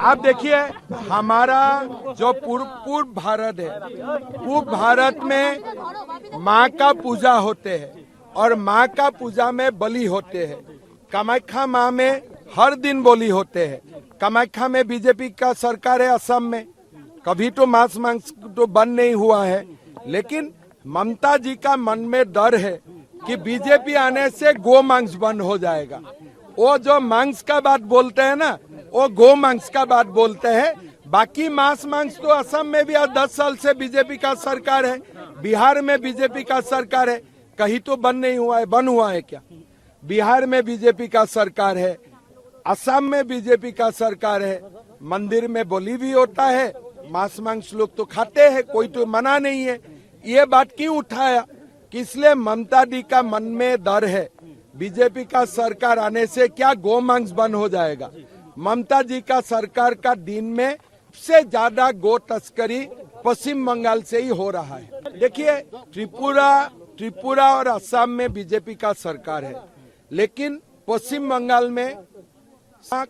आप देखिए, हमारा जो पूर्व भारत है, पूर्व भारत में माँ का पूजा होते हैं और माँ का पूजा में बलि होते हैं। कामाख्या माँ में हर दिन बलि होते हैं। कामाख्या में बीजेपी का सरकार है असम में, कभी तो मांस तो बंद नहीं हुआ है, लेकिन ममता जी का मन में डर है कि बीजेपी आने से गो मांस बंद हो जाएगा। वो जो मांस का बात बोलते हैं ना, वो गो मांस का बात बोलते हैं। बाकी मांस तो असम में भी आज 10 साल से बीजेपी का सरकार है, बिहार में बीजेपी का सरकार है, कहीं तो बंद नहीं हुआ है। बंद हुआ है क्या? बिहार में बीजेपी का सरकार है, असम में बीजेपी का सरकार है। मंदिर में बलि भी होता है, मांस लोग तो खाते हैं, कोई तो मना नहीं है। ये बात क्यों उठाया कि इसलिए ममता दी का मन में डर है बीजेपी का सरकार आने से क्या गो मांस बंद हो जाएगा। ममता जी का सरकार का दिन में सबसे ज्यादा गो तस्करी पश्चिम बंगाल से ही हो रहा है। देखिए, त्रिपुरा और असम में बीजेपी का सरकार है, लेकिन पश्चिम बंगाल में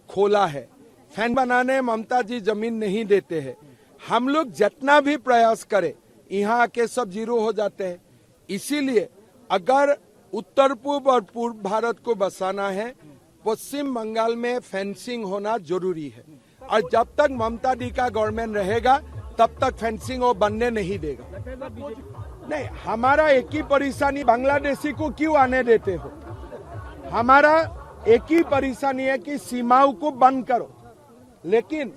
खोला है। फैन बनाने ममता जी जमीन नहीं देते हैं। हम लोग जितना भी प्रयास करें, यहाँ आके सब जीरो हो जाते हैं। इसीलिए अगर उत्तर पूर्व और पूर्व भारत को बसाना है, पश्चिम बंगाल में फेंसिंग होना जरूरी है। और जब तक ममता दी का गवर्नमेंट रहेगा, तब तक फेंसिंग वो बनने नहीं देगा। नहीं, हमारा एक ही परेशानी, बांग्लादेशी को क्यों आने देते हो? हमारा एक ही परेशानी है कि सीमाओं को बंद करो, लेकिन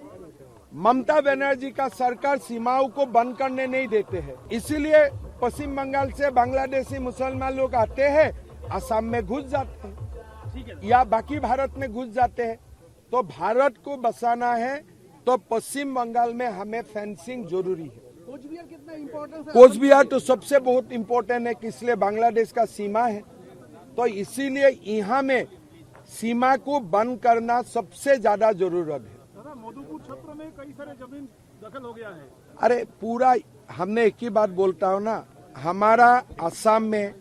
ममता बनर्जी का सरकार सीमाओं को बंद करने नहीं देते हैं। इसीलिए पश्चिम बंगाल से बांग्लादेशी मुसलमान लोग आते हैं, असम में घुस जाते हैं या बाकी भारत में घुस जाते हैं। तो भारत को बसाना है तो पश्चिम बंगाल में हमें फेंसिंग जरूरी है। कोचबिहार कितना इम्पोर्टेंट है? कोचबिहार तो सबसे बहुत इम्पोर्टेंट है, इसलिए बांग्लादेश का सीमा है, तो इसीलिए यहाँ में सीमा को बंद करना सबसे ज्यादा जरूरत है। मधुपुर क्षेत्र में कई सारे जमीन दखल हो गया है। अरे पूरा, हमने एक ही बात बोलता हूँ ना, हमारा असम में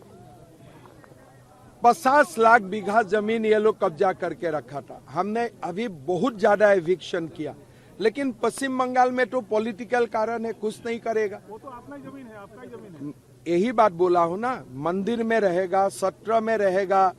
50 लाख बीघा जमीन ये लोग कब्जा करके रखा था। हमने अभी बहुत ज्यादा एविक्शन किया, लेकिन पश्चिम बंगाल में तो पॉलिटिकल कारण है, कुछ नहीं करेगा। वो तो अपना ही जमीन है, आपका ही जमीन है। यही बात बोला हूँ ना, मंदिर में रहेगा, सत्र में रहेगा,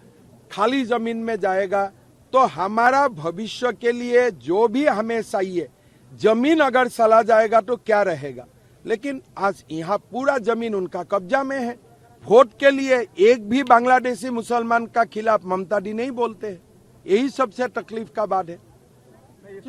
खाली जमीन में जाएगा। तो हमारा भविष्य के लिए जो भी हमें चाहिए, जमीन अगर चला जाएगा तो क्या रहेगा। लेकिन आज यहाँ पूरा जमीन उनका कब्जा में है। वोट के लिए एक भी बांग्लादेशी मुसलमान का खिलाफ ममता दी नहीं बोलते हैं। यही सबसे तकलीफ का बात है।